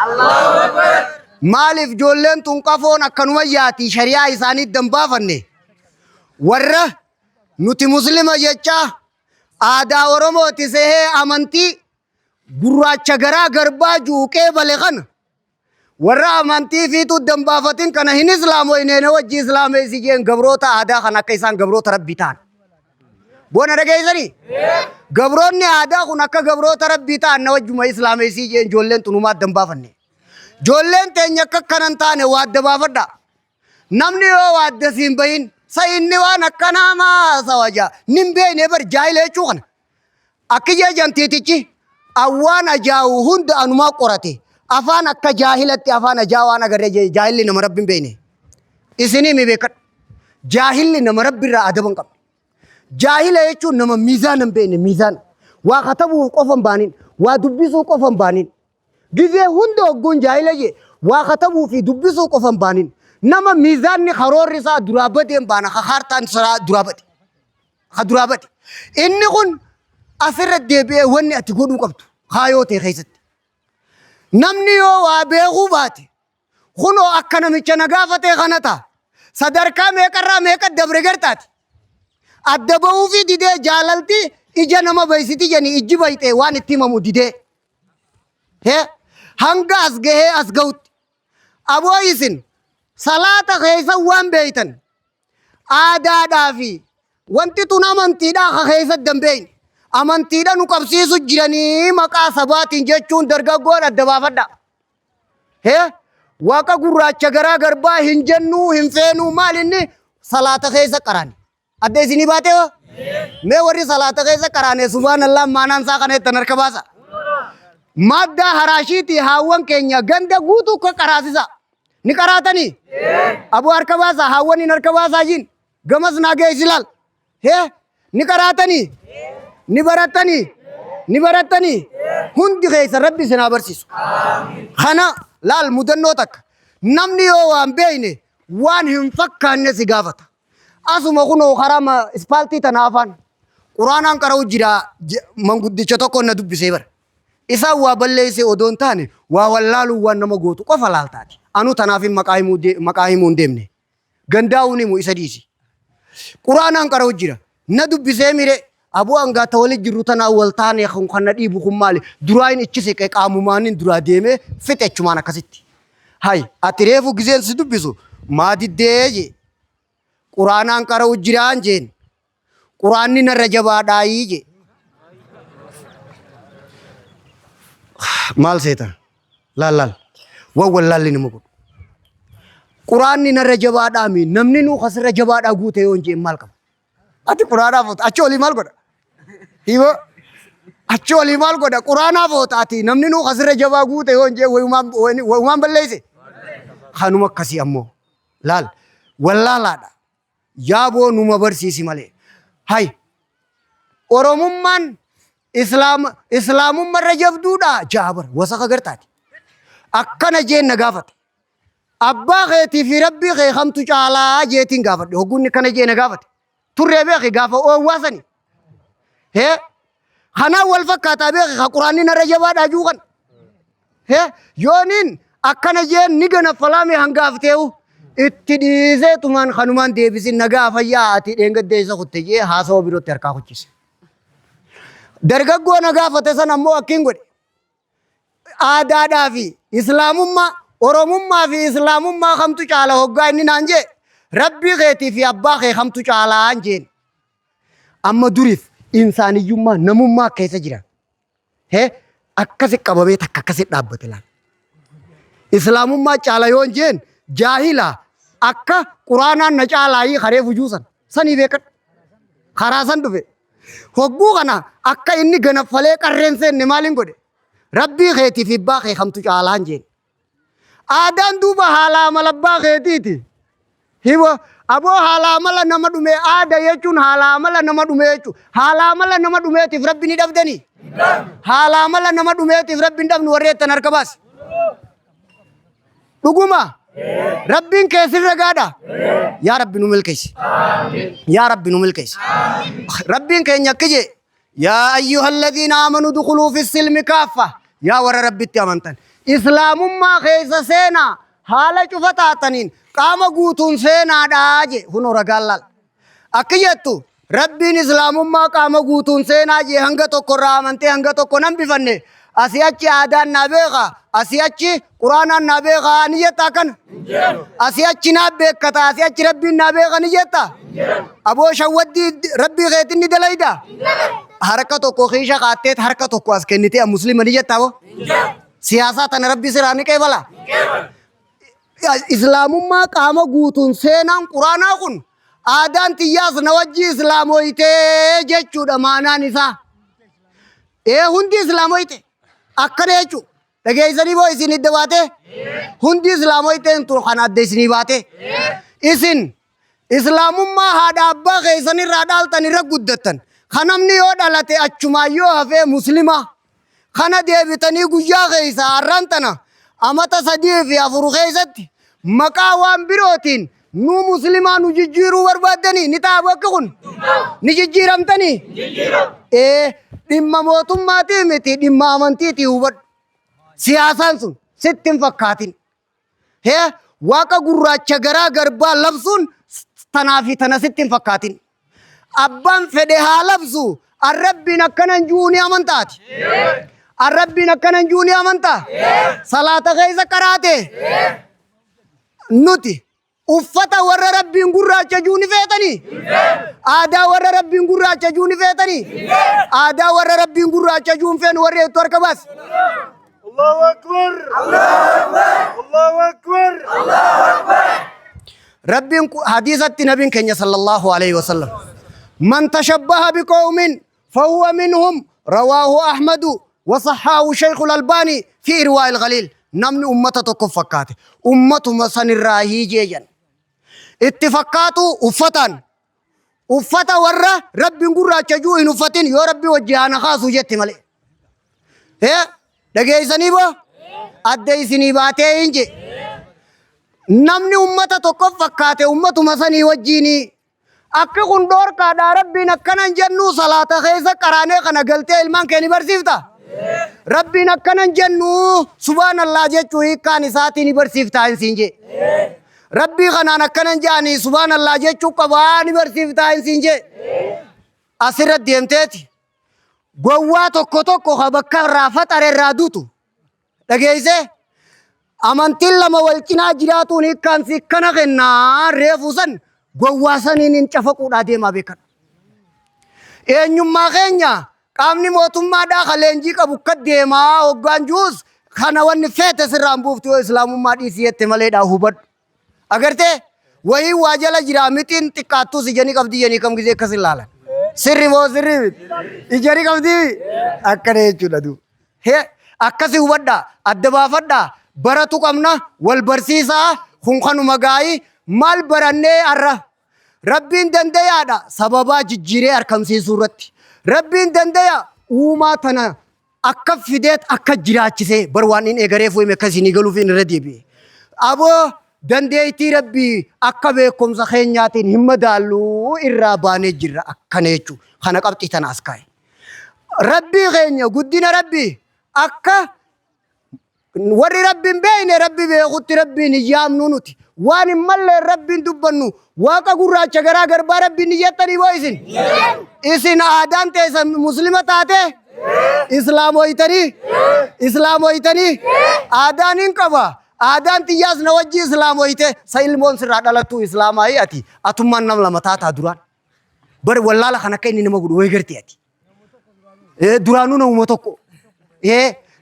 Allahu Akbar. Maaliif ijoolleen tun qafoon akkanuma yaati shari'aa isaanii dambaafanne. Warra nuti muslima jechaa aadaa Oromooti sehee amantii gurraacha garaa garbaa juuqee bale kana warra amantii fiitu dambaafatin kana hin islaamoyneene wajji islaameessi jeen gabroota aadaa kan akka isaan gabroota rabbii ta'an. Boona dhageessanii? Gabroonni aadaa kun akka gabroota rabbii ta'an na wajjuma islaameessi jeen ijoolleen tunumaa dambaafanne. Ijoolleen teenya akka kanan taane waadda baafadha. Namni yoo waadda siin bahin sa inni waan akkanaa maasa wajaa nin beekne bar jaahila jechuu kana. Akki jejantiitichi awwaan ajaa'u hunda anumaa qorate afaan akka jaahilatti afaan ajaa waan agarree jaahilli nama rabbi hin beekne. Isinii mi beekadha. Jaahilli nama rabbi irraa adaban qaba. Jaahila jechuun nama miizaana hin beekne miizaana. Waa katabuu qofa hin baanin waa dubbisuu qofa hin baanin. Gizee hunda hogguun jaahila jee waa katabuu fi dubbisuu qofa hin baanin. Nama miizaanni karoorri isaa duraa badee hin baana kaartaan isaa duraa bade. Ka duraa bade. Inni kun asirra deebi'ee wanni ati godhuu qabdu kaayoo ta'e keessatti. Namni yoo waa beekuu baate kunoo akka namicha na gaafatee kana ta'a. Sadarkaa meeqarraa meeqa dabre gartaati. Adda bahuu fi didee jaalalti ija nama baysiti jeni ijji bayxee waan itti himamu didee. Hanga as gahee as gahutti. Aboo isin salaata keessa waan beeytan aadaadhaa fi wanti tun amantiidhaa ka keessa dambeeyne. Amantiidha nu qabsiisu jiranii maqaa sabaatiin jechuun dargaggoon adda baafadha. Waaqa gurraacha garaa garbaa hin jennuu hin feenuu maal inni salaata keessa qaraane. Adda isinii baatee hoo? Mee warri salaata keessa qaraane subhaanallah maanaan isaa kana ittan harka baasa. Madda haraashiiti haawwan keenya ganda guutuu ka qaraasisa. Ni qaraatanii? Abuu harka baasa haawwan hin harka baasaa jiin. Gamas naa geessi laal. Ni qaraatanii? Ni baratanii? Ni baratanii? Hundi keessa rabbi isin haa barsiisu. Kana laal mudannoo takka. Namni yoo waan beeyne waan hin fakkaanne si gaafata. Asuma kunoo karaa ispaaltii tana afaan. Quraanaan qara'u jira manguddicha tokko na dubbisee bara. Isaan waa balleessee odoon taane waa wallaaluu waan nama gootu qofa laaltaati. Anu tanaaf maqaa himuu hin deemne. Gandaa'uun himu isa dhiisi. Quraanaan qara'u jira. Na dubbisee mire abuu hangaata wali jirru tanaa wal taane kan na dhiibu kun maali? Duraan ichise qaamumaan duraa deemee fixe jechumaan akkasitti. Hay ati reefu gizeen si dubbisu maa diddee jee. Quraanaan qara'u jiraan jeen. Quraanni narra jabaadhaayii jee. Maal seetan? Laal. wallaalli nama godhu. Quraanni narra jabaadhaami namni nuu kasirra jabaadhaa guute yoo hin jeen maal qaba? Ati quraanaaf oota achi olii maal godha? Hiboo achi olii maal godha? Quraanaaf oota ati namni nuu kasirra jabaa guute yoo hin jeen wayumaan balleeyse. Kanuma akkasii ammoo laal wallaalaadha. Yaaboo numa barsiisi malee. Hay Oromummaan islaamummaarra jabduudha jaabar wasaqa gartaati. Akkana jeen na gaafate. Abbaa keetii fi rabbii kee kamtu caalaa jeetiin gaafadhe. Hoggunni kana jee na gaafate. Turree beeki gaafa oowwaasani. Hee kanaan wal fakkaataa beeki ka quraanni narra jabaadhaa juu kan. Hee yooniin akkana jeen ni gana falaame hangaafteewu. Itti dhiisee tumaan kanumaan deebisin nagaa fayyaa ati dheengaddeessa kutte jee haasawa birootti harkaa kuchise. Dargaggoo na gaafate san ammoo akkin godhe. Aadaadhaa fi islaamummaa Oromummaa fi islaamummaa kamtu caala hoggaa inni naan jee rabbii keetii fi abbaa kee kamtu caalaa jeen. Amma duriif insaaniyyummaa namummaa keessa jira. Hee akkasi qabamee takka akkasi dhaabbate laal. Islaamummaa caala yoon jeen jaahilaa akka quraanaan na caalaayii karee fujuusan sanii beekadha. Karaa san dhufe. Hogguu kana akka inni ganaffalee qarreen seenne maaliin godhe? Rabbii keetii fi abbaa kee kamtu caalaan jeen. Aadaan duuba haala amala abbaa keetiiti. Hiba aboo haala amala nama dhume aada jechuun haala amala nama dhume jechuun haala amala nama dhumeetiif rabbi ni dhabdanii. Haala amala nama dhumeetiif rabbi hin dhabnu warreettan harka baasi. Dhuguma rabbiin keessirra gaadha. Yaa rabbi nu milkeessi. Yaa rabbi nu milkeessi. Rabbiin keenya akka jee yaa ayyuhalladhiina aamanuu dukhuluu fi silmi kaaffa. Yaa warra rabbitti amantan. Islaamummaa keessa seenaa haala cufa taataniin qaama guutuun seenaadhaa jee hunoo ragaan laal. Akka jettu rabbiin islaamummaa qaama guutuun seenaa jee hanga tokko irraa amantee hanga tokko nan bifanne asii achi aadaan naa beeka asii achi quraanaan naa beeka ni jetta akkana. Asii achi naa beekata asii achi rabbiin naa beeka ni jetta. Aboo shawwaddii rabbii keetiin ni dalayda. Harka tokko kiisha qaatteet harka tokko as kennitee muslima ni jetta aboo. Siyaasaa tana rabbi siraa ni qeebala. Islaamummaa qaama guutuun seenaan quraanaa kun aadaan xiyyaas na wajji islaamoyitee jechuudha maanaan isaa. Hundi islaamoyite akkana jechuudha. Dhageessanii boo isin idda baate hundi islaamoyiteen tun kan adda isinii baate. Isin islaamummaa haadha abbaa keessanirraa dhaaltan irra guddattan. Kan namni yoo dhalate achumaan yoo hafee muslima. Kana deebitanii guyyaa keessa har'aan tana amata 3 fi 4 keessatti maqaa waan birootiin nu muslimaa nu jijjiiruu barbaaddanii ni ta'a bakka kun ni jijjiiramtanii. Dhimma mootummaatii miti dhimma amantiitii hubadhu. Siyaasaan sun sitti hin fakkaatin. Waaqa gurraacha garaa garbaa labsuun tanaa fi tana sitti hin fakkaatin. Abbaan fedhe haa labsu arrabbiin akkanan juuni amantaati. Arrabbiin akkanan juuni amantaa. Salaata keessa qaraate. Nuti uffata warra rabbiin gurraacha juuni feetanii. Aadaa warra rabbiin gurraacha juuni feetanii. Aadaa warra rabbiin gurraacha juun feenu warri hedduu harka baas.
Allahu Akbar. Allahu Akbar.
Rabbiin hadiisatti nabiin keenya sallallahu alaihi wasallam. Man tashabbaha biqawmin fahuwa minhum rawaahu Ahmadu وصحاه شيخ الألباني في إرواء الغليل. نمني أمته فكات أمته مسن الراهي جيجن اتفقاتو أفتان أفتا ورا رب نقول راجعوا إن أفتين يا ربي وجهنا خاص وجت ملء. دقي سنيبا أدي سنيباتي إنجي نمني أمته فكات أمته مسني وجيني أكون دور كذا ربي نكنا جنو صلاة خيزة كرانة كنا قلتي إلمان كني برسيفتا. ربي نكنا جنو سبحان الله جتوه كان ساتي برسيفتا إنسينجي. ربي خنا نكنا جاني سبحان الله جتوه كواني برسيفتا إنسينجي. أسرت ديمتي. قواتو كتوكو خبكة رافت أري رادوتو. لقيسه أمانتين لما والكنا جراتوني كان سكنا غنا ريفوسن. Gowwaasaniin hin cafaquudha deemaa beekan. Eenyummaa keenya qaamni mootummaadhaa ka leenjii qabu akka deemaa hoggaan juus kana wanni feete sirraan buufti yoo islaamummaa dhiisii jette maleedha hubadhu. Agartee wayii waa jala jira mitiin xiqqaattus ijanii qabdi janii kam gisee akkas ilaalan. Sirri moo sirri miti? Ijanii qabdi akkana jechuudha duuba. Akkasi hubadhaa adda baafadhaa baratu qabna wal barsiisaa kun kanuma gaa'ii maal barannee arra. Rabbiin dandayaadha sababaa jijjiiree argamsiisuu irratti. Rabbiin dandaya uumaa tana akka fideet akka jiraachisee bar waan inni eegareef wayime akkasiin galuuf inni irra deebi'e. Aboo dandeettii rabbii akka beekumsa keenyaatiin hin madaallu irraa baanee jirra akkana jechuudha. Kana qabxii tana as kaa'e. Rabbii keenya guddina rabbii akka warri rabbiin beekne rabbi beekutti rabbiin hin yaamnu nuti. Waan hin mallee rabbiin dubbannu waaqa gurraacha garaa garbaa rabbiin hin jettanii boo isin. Isin aadaan teessan muslima taate islaamoytanii aadaan hin qaba. Aadaan xiyyaas na wajji islaamoyte sa ilmoon sirraa dhalattuu islaamaayii ati atummaan nam lama taataa duraan. Bari wallaala kan akka inni nama godhu way gartee ati. Duraanuu namuma tokko.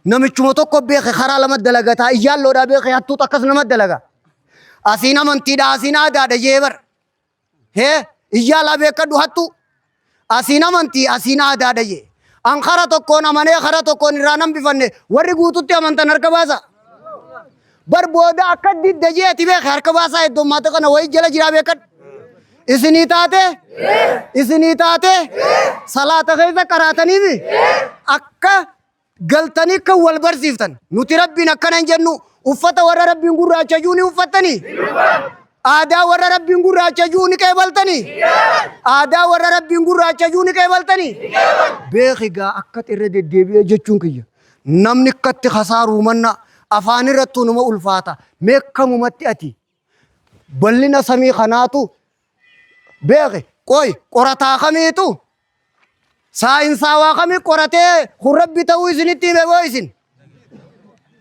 Namichuma tokko beeke karaa lama dalagataa iyyaalloodhaa beeke hattuut akkas nama dalaga. Asiin amantiidha asiin aadaadha jeebar. Iyyaalaa beekadhu hattu. Asiin amantii asiin aadaadha jee. An kara tokkoon amanee kara tokkoon irraa nan bifanne warri guututti amantan harka baasa. Bar booda akka didda jeeti beeke harka baasaa heddummaata kana wayii jala jiraa beekadhu. Isinii taate salaata keessa qaraataniifi akka galtanii kan wal barsiiftan. Nuti rabbiin akkana hin jennu uffata warra rabbiin gurraacha juu ni uffattanii. Aadaa warra rabbiin gurraacha juu ni qeebaltanii. Aadaa warra rabbiin gurraacha juu ni qeebaltanii. Beeki gaa akka irra deddeebi'ee jechuun kiyya. Namni akkatti hasaaruu manna afaan irrattuu nama ulfaata. Meekkamumatti ati bal'ina samii kanaatu beeki qoy qorataa kamiitu saayinsaawaa kamii qoratee kun rabbi ta'uu isinitti hime boo isin.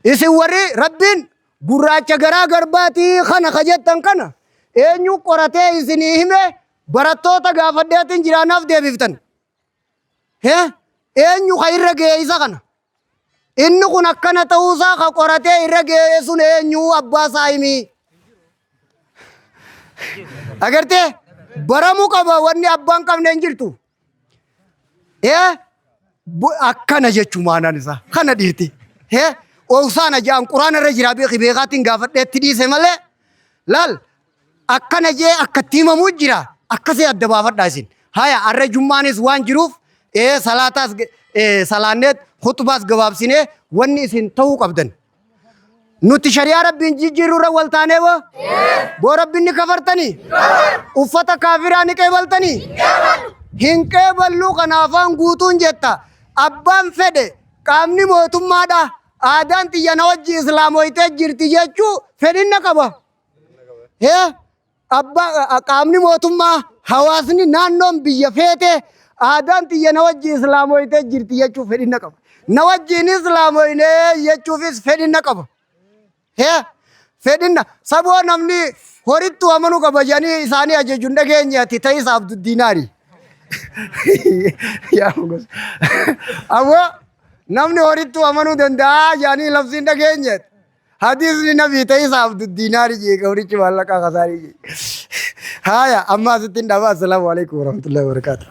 Isin warri rabbiin gurraacha garaa garbaatii kana kajettan kana eenyu qoratee isinii hime barattoota gaafadheetiin jiraanaaf deebiftan. Eenyu ka irra geeyisa kana. Inni kun akkana ta'uusaa ka qoratee irra geeye sun eenyu abbaa saayimii. Agartee baramuu qaba wanni abbaan qabne hin jirtu. Akkana jechuu maanaan isaa kana dhiiti. Oosaan ajaan quraana irra jira beekaatiin gaafadheetti dhiise malee laal akkana jee akkatti himamuu jira akkasii adda baafadhaa isin. Haya arra jummaanis waan jiruuf salaataas salaanneet hutubaas gabaabsinee wanni isin ta'uu qabdan. Nuti shari'aa rabbiin jijjiiruu irra wal taanee boo rabbiin ni kafartanii uffata kaafiraa ni qeebaltanii. Hin qeeballuu kana afaan guutuun jetta abbaan fedhe qaamni mootummaadha. Aadaan xiyya na wajji islaamoytee jirti jechuu fedhinna qaba. Qaamni mootummaa hawaasni naannoon biyya feete aadaan xiyya na wajji islaamoytee jirti jechuu fedhinna qaba. Na wajjiin islaamoynee jechuufis fedhinna qaba. Fedhinna saboo namni horittu amanuu qaba jedhanii isaanii ajajuun dhageenyaati ta'isa Abduddiinaari. Aboo namni horittu amanuu danda'a jedhanii labsiin dhageenyaati. Hadiisni nabii ta'isa Abduddiinaari jeeka horichi maallaqaa kasaarii jeeka. Haya amma asittiin dhaabaa. Assalaamu alaikum warahmatullahi wabarakatuh.